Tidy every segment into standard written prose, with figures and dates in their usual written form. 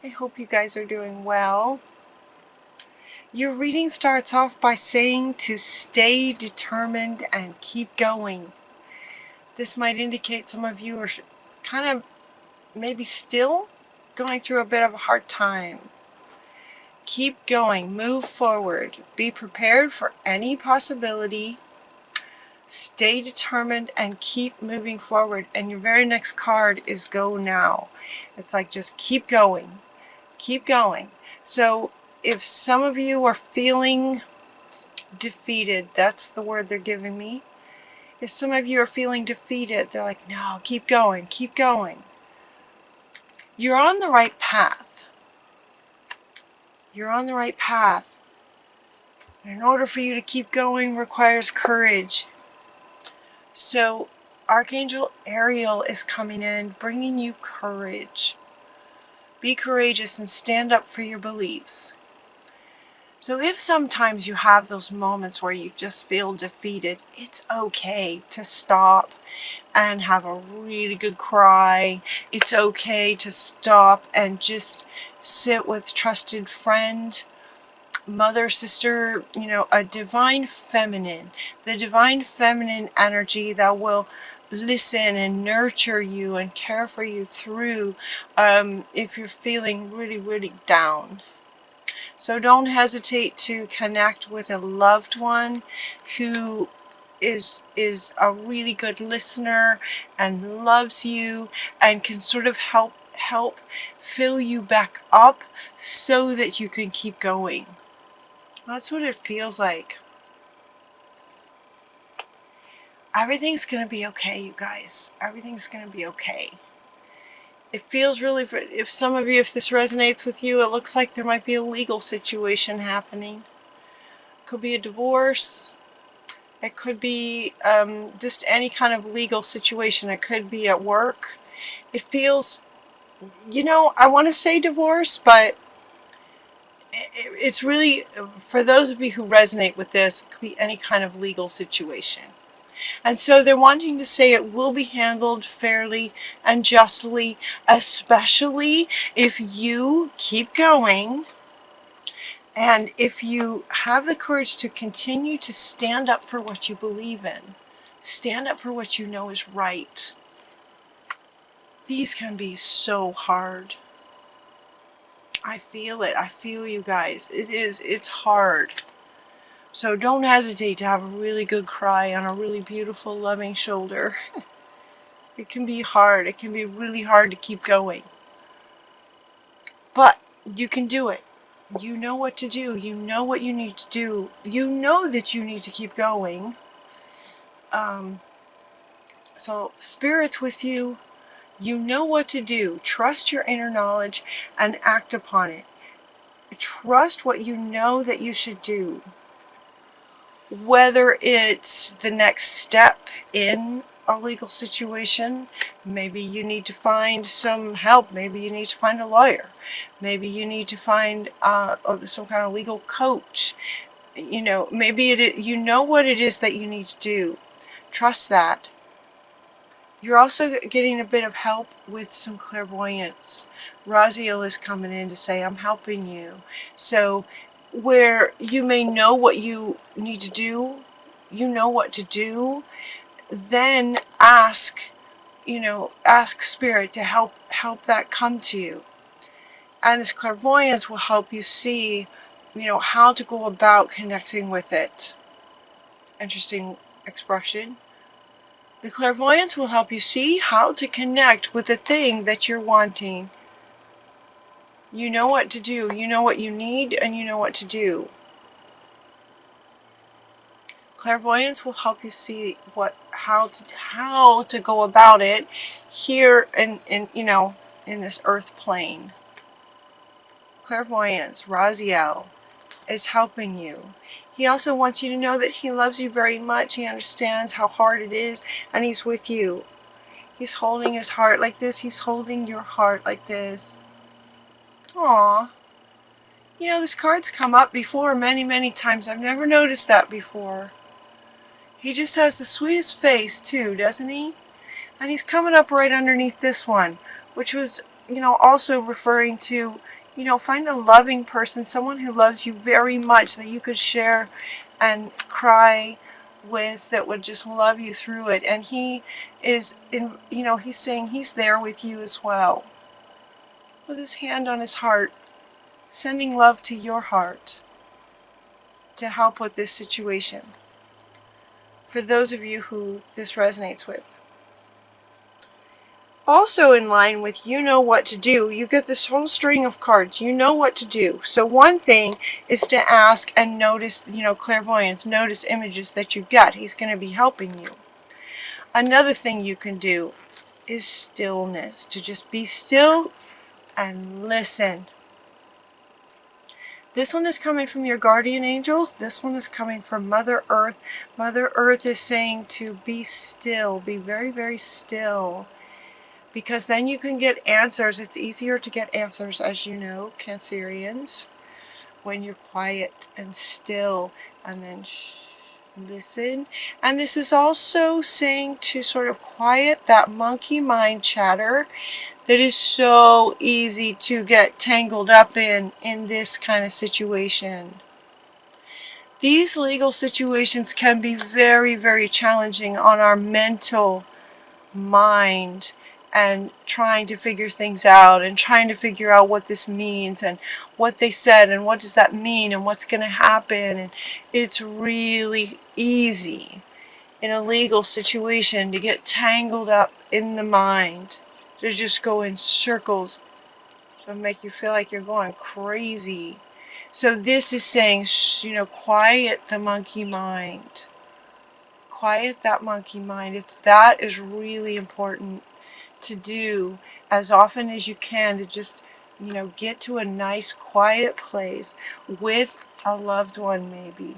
I hope you guys are doing well. Your reading starts off by saying to stay determined and keep going. This might indicate some of you are kind of maybe still going through a bit of a hard time. Keep going, move forward, be prepared for any possibility. Stay determined and keep moving forward. And your very next card is go now. It's like just keep going. Keep going. So if some of you are feeling defeated, that's the word they're giving me. If some of you are feeling defeated, they're like, no, keep going, keep going. You're on the right path. You're on the right path. And in order for you to keep going requires courage. So Archangel Ariel is coming in, bringing you courage. Be courageous and stand up for your beliefs. So if sometimes you have those moments where you just feel defeated, it's okay to stop and have a really good cry. It's okay to stop and just sit with trusted friend, mother, sister, a divine feminine. The divine feminine energy that will listen and nurture you and care for you through if you're feeling really, really down. So don't hesitate to connect with a loved one who is a really good listener and loves you and can sort of help fill you back up so that you can keep going. That's what it feels like. Everything's going to be okay, you guys. Everything's going to be okay. It feels really, if some of you, if this resonates with you, it looks like there might be a legal situation happening. It could be a divorce. It could be just any kind of legal situation. It could be at work. It feels, I want to say divorce, but it's really, for those of you who resonate with this, it could be any kind of legal situation. And so they're wanting to say it will be handled fairly and justly, especially if you keep going and if you have the courage to continue to stand up for what you believe in. Stand up for what you know is right. These can be so hard. I feel it. I feel you guys. It's hard. So don't hesitate to have a really good cry on a really beautiful, loving shoulder. It can be hard. It can be really hard to keep going. But you can do it. You know what to do. You know what you need to do. You know that you need to keep going. So Spirit's with you. You know what to do. Trust your inner knowledge and act upon it. Trust what you know that you should do. Whether it's the next step in a legal situation, maybe you need to find some help, maybe you need to find a lawyer, maybe you need to find some kind of legal coach, maybe you know what it is that you need to do. Trust that. You're also getting a bit of help with some clairvoyance. Raziel is coming in to say, I'm helping you. So where you may know what you need to do, you know what to do, then ask Spirit to help that come to you. And this clairvoyance will help you see, how to go about connecting with it. Interesting expression. The clairvoyance will help you see how to connect with the thing that you're wanting. You know what to do. You know what you need, and you know what to do. Clairvoyance will help you see how to go about it here in this earth plane. Clairvoyance, Raziel, is helping you. He also wants you to know that he loves you very much. He understands how hard it is, and he's with you. He's holding his heart like this. He's holding your heart like this. Aww. This card's come up before many, many times. I've never noticed that before. He just has the sweetest face, too, doesn't he? And he's coming up right underneath this one, which was, also referring to, find a loving person, someone who loves you very much that you could share and cry with, that would just love you through it. And he is he's saying he's there with you as well, with his hand on his heart, sending love to your heart to help with this situation. For those of you who this resonates with. Also in line with you know what to do, you get this whole string of cards. You know what to do. So one thing is to ask and notice, clairvoyance, notice images that you get. He's going to be helping you. Another thing you can do is stillness, to just be still and listen. This one is coming from your guardian angels. This one is coming from Mother Earth. Mother Earth is saying to be still, be very, very still. Because then you can get answers. It's easier to get answers, as you know, Cancerians, when you're quiet and still, and then listen. And this is also saying to sort of quiet that monkey mind chatter that is so easy to get tangled up in this kind of situation. These legal situations can be very, very challenging on our mental mind, and trying to figure things out and trying to figure out what this means and what they said and what does that mean and what's going to happen. And it's really easy in a legal situation to get tangled up in the mind, to just go in circles, to make you feel like you're going crazy. So this is saying, quiet the monkey mind. Quiet that monkey mind. That is really important to do as often as you can, to just, get to a nice quiet place with a loved one maybe.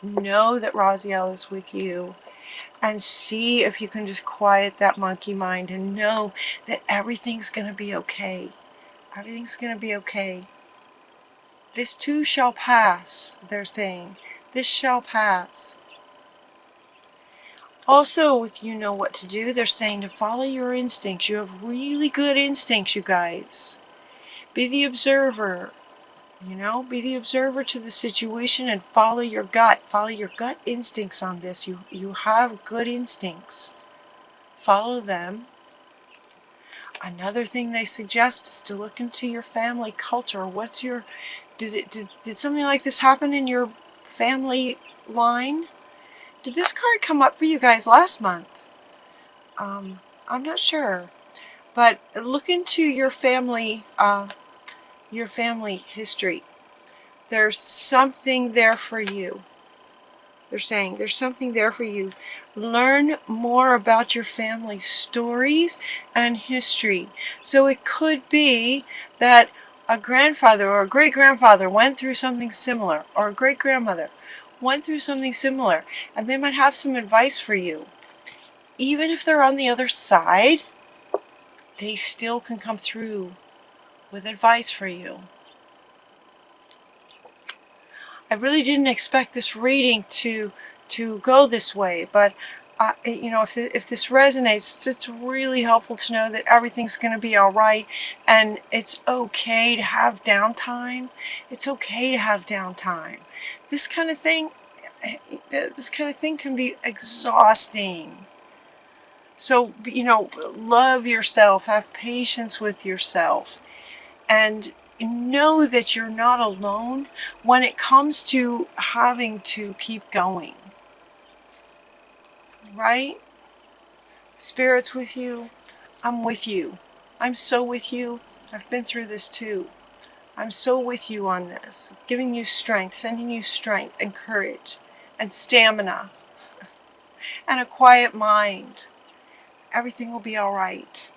Know that Raziel is with you, and see if you can just quiet that monkey mind and know that everything's going to be okay. Everything's going to be okay. This too shall pass, they're saying. This shall pass. Also, with you know what to do, they're saying to follow your instincts. You have really good instincts, you guys. Be the observer. Be the observer to the situation and follow your gut. Follow your gut instincts on this. You have good instincts. Follow them. Another thing they suggest is to look into your family culture. What's your... Did something like this happen in your family line? Did this card come up for you guys last month? I'm not sure. But look into your family history. There's something there for you. They're saying there's something there for you. Learn more about your family stories and history. So it could be that a grandfather or a great-grandfather went through something similar, or a great-grandmother went through something similar, and they might have some advice for you. Even if they're on the other side, they still can come through with advice for you. I really didn't expect this reading to go this way, but if this resonates, it's really helpful to know that everything's going to be all right, and it's okay to have downtime. It's okay to have downtime. This kind of thing can be exhausting. So, love yourself, have patience with yourself, and know that you're not alone when it comes to having to keep going. Right? Spirit's with you. I'm with you. I'm so with you. I've been through this too. I'm so with you on this, giving you strength, sending you strength and courage and stamina and a quiet mind. Everything will be all right.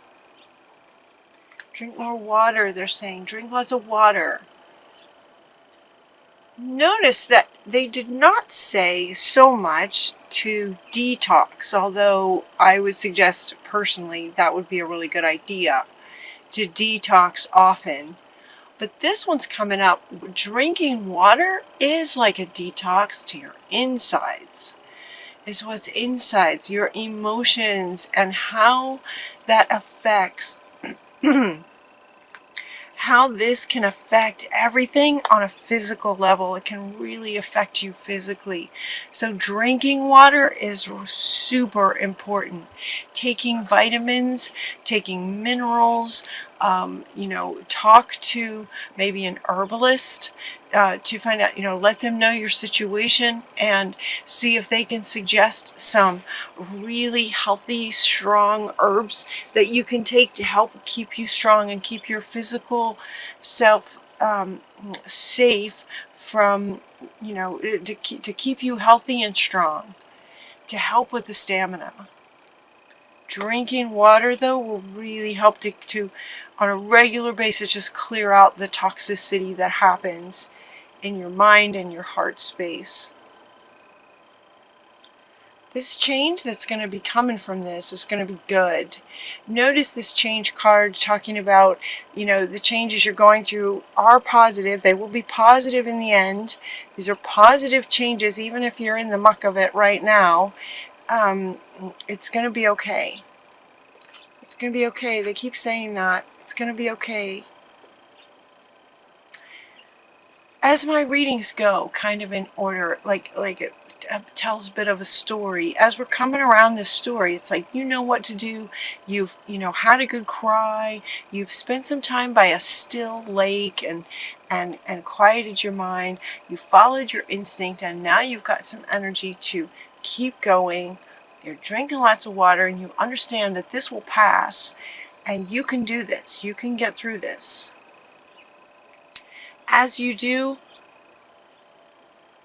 Drink more water, they're saying. Drink lots of water. Notice that they did not say so much to detox, although I would suggest personally that would be a really good idea, to detox often. But this one's coming up. Drinking water is like a detox to your insides. Is what's insides, your emotions, and how that affects how this can affect everything on a physical level. It can really affect you physically. So drinking water is super important. Taking vitamins, taking minerals, talk to maybe an herbalist to find out, let them know your situation and see if they can suggest some really healthy, strong herbs that you can take to help keep you strong and keep your physical self safe from, to keep you healthy and strong, to help with the stamina. Drinking water, though, will really help to on a regular basis, just clear out the toxicity that happens in your mind and your heart space. This change that's going to be coming from this is going to be good. Notice this change card talking about, the changes you're going through are positive. They will be positive in the end. These are positive changes, even if you're in the muck of it right now. It's going to be okay. It's going to be okay. They keep saying that. It's going to be okay. As my readings go, kind of in order, like it tells a bit of a story. As we're coming around this story, it's like, you know what to do. You've, had a good cry. You've spent some time by a still lake and quieted your mind. You followed your instinct, and now you've got some energy to keep going. You're drinking lots of water, and you understand that this will pass, and you can do this. You can get through this. As you do,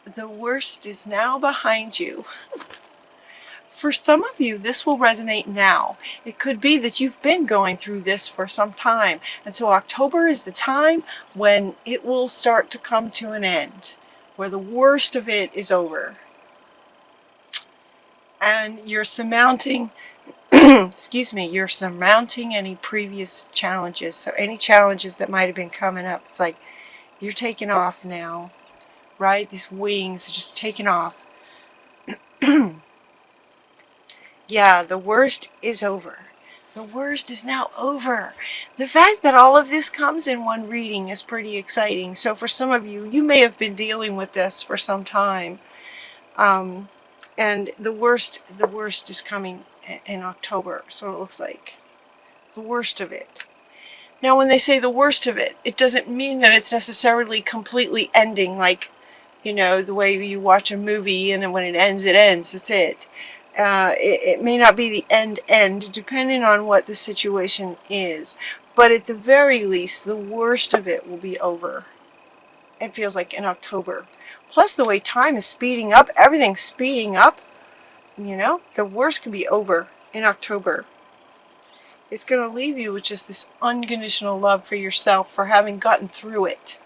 the worst is now behind you. For some of you, this will resonate now. It could be that you've been going through this for some time, and so October is the time when it will start to come to an end, where the worst of it is over. And you're surmounting you're surmounting any previous challenges. So any challenges that might have been coming up, it's like you're taking off now, right? These wings are just taking off. Yeah, the worst is over. The worst is now over. The fact that all of this comes in one reading is pretty exciting. So for some of you, you may have been dealing with this for some time. And the worst is coming in October. So it looks like the worst of it. Now, when they say the worst of it, it doesn't mean that it's necessarily completely ending, like, the way you watch a movie and when it ends, that's it. It may not be the end, depending on what the situation is. But at the very least, the worst of it will be over. It feels like in October. Plus, the way time is speeding up, everything's speeding up, the worst can be over in October. It's going to leave you with just this unconditional love for yourself for having gotten through it.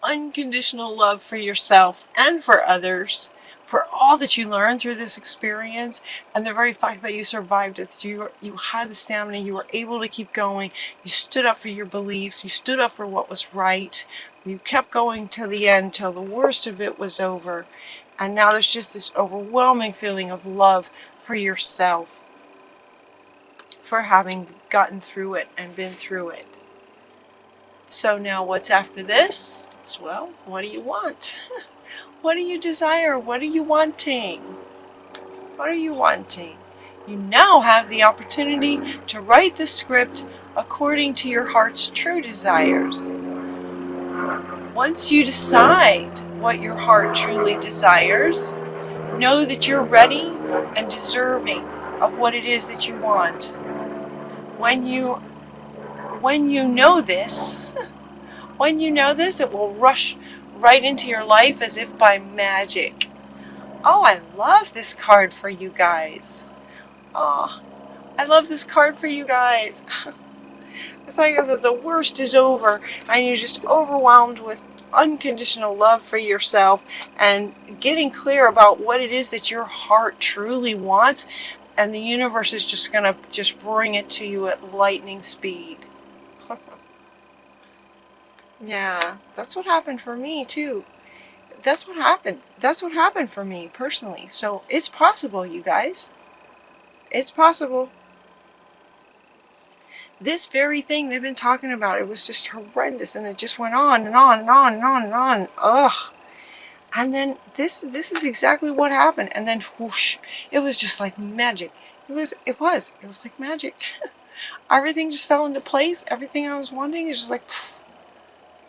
Unconditional love for yourself and for others, for all that you learned through this experience, and the very fact that you survived it. You had the stamina, you were able to keep going, you stood up for your beliefs, you stood up for what was right, you kept going till the end, till the worst of it was over, and now there's just this overwhelming feeling of love for yourself, for having gotten through it and been through it. So now what's after this? Well, what do you want? What do you desire? What are you wanting? What are you wanting? You now have the opportunity to write the script according to your heart's true desires. Once you decide what your heart truly desires, know that you're ready and deserving of what it is that you want. When you know this, it will rush right into your life as if by magic. Oh, I love this card for you guys. Oh, I love this card for you guys. It's like the worst is over and you're just overwhelmed with unconditional love for yourself and getting clear about what it is that your heart truly wants, and the universe is just going to just bring it to you at lightning speed. Yeah, that's what happened for me too. That's what happened. That's what happened for me personally. So it's possible, you guys. It's possible. This very thing they've been talking about, it was just horrendous, and it just went on and on and on and on and on. Ugh. And then this is exactly what happened. And then whoosh, it was just like magic. It was like magic. Everything just fell into place. Everything I was wanting is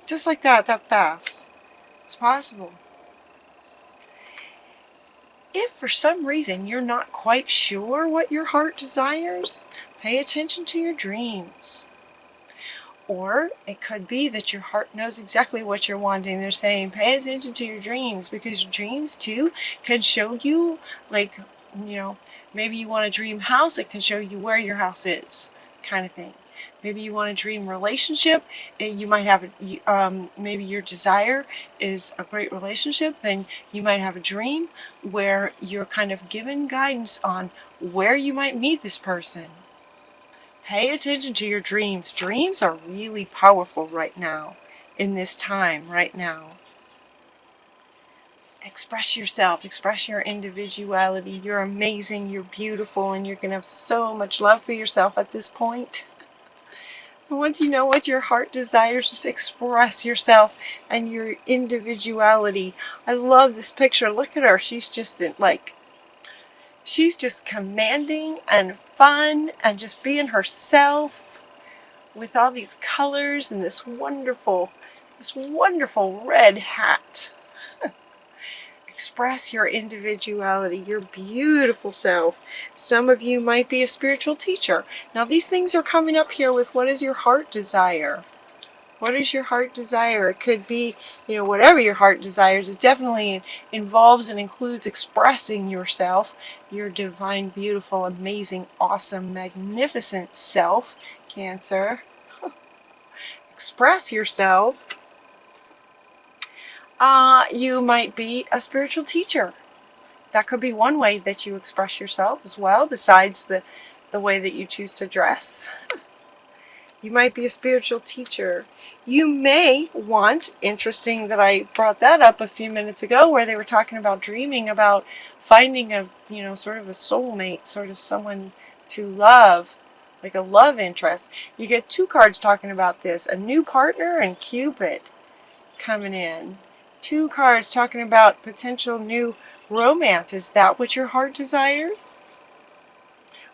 just like that fast. It's possible. If for some reason you're not quite sure what your heart desires, pay attention to your dreams. Or it could be that your heart knows exactly what you're wanting. They're saying, pay attention to your dreams, because dreams too can show you, like, maybe you want a dream house, it can show you where your house is, kind of thing. Maybe you want a dream relationship, you might have, maybe your desire is a great relationship, then you might have a dream where you're kind of given guidance on where you might meet this person. Pay attention to your dreams. Dreams are really powerful right now, in this time, right now. Express yourself, express your individuality. You're amazing, you're beautiful, and you're going to have so much love for yourself at this point. And once you know what your heart desires, just express yourself and your individuality. I love this picture. Look at her. She's just commanding and fun and just being herself with all these colors and this wonderful red hat. Express your individuality, your beautiful self. Some of you might be a spiritual teacher. Now these things are coming up here with what is your heart desire? What is your heart desire? It could be, whatever your heart desires. It definitely involves and includes expressing yourself, your divine, beautiful, amazing, awesome, magnificent self, Cancer. Express yourself. You might be a spiritual teacher. That could be one way that you express yourself as well, besides the way that you choose to dress. You might be a spiritual teacher. You may want, interesting that I brought that up a few minutes ago, where they were talking about dreaming about finding a, sort of a soulmate, sort of someone to love, like a love interest. You get two cards talking about this, a new partner and Cupid coming in. Two cards talking about potential new romance. Is that what your heart desires?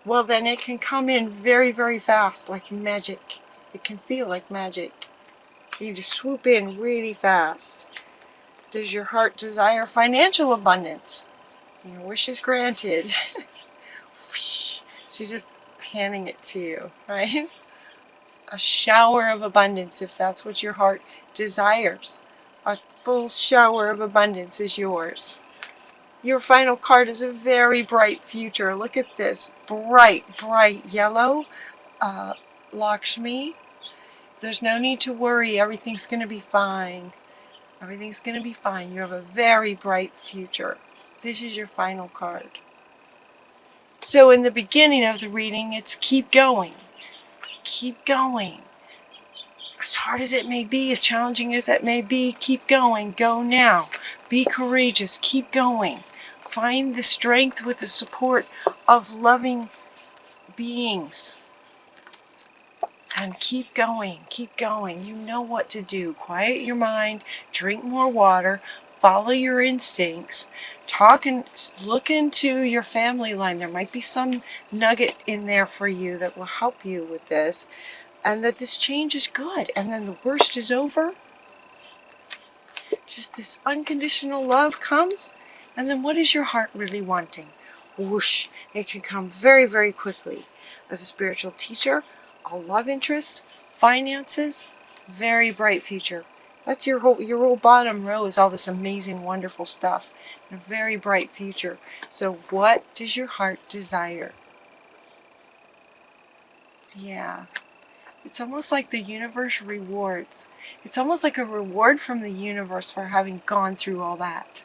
Well, then it can come in very, very fast, like magic. It can feel like magic. You just swoop in really fast. Does your heart desire financial abundance? Your wish is granted. She's just handing it to you, right? A shower of abundance, if that's what your heart desires. A full shower of abundance is yours. Your final card is a very bright future. Look at this bright, bright yellow Lakshmi. There's no need to worry. Everything's going to be fine. Everything's going to be fine. You have a very bright future. This is your final card. So in the beginning of the reading, it's keep going. Keep going. As hard as it may be, as challenging as it may be, keep going. Go now. Be courageous. Keep going. Find the strength with the support of loving beings. And keep going. Keep going. You know what to do. Quiet your mind. Drink more water. Follow your instincts. Talk and look into your family line. There might be some nugget in there for you that will help you with this. And that this change is good. And then the worst is over. Just this unconditional love comes. And then what is your heart really wanting? Whoosh. It can come very, very quickly. As a spiritual teacher, a love interest, finances, very bright future. That's your whole bottom row is all this amazing, wonderful stuff. A very bright future. So what does your heart desire? Yeah. It's almost like the universe rewards. It's almost like a reward from the universe for having gone through all that.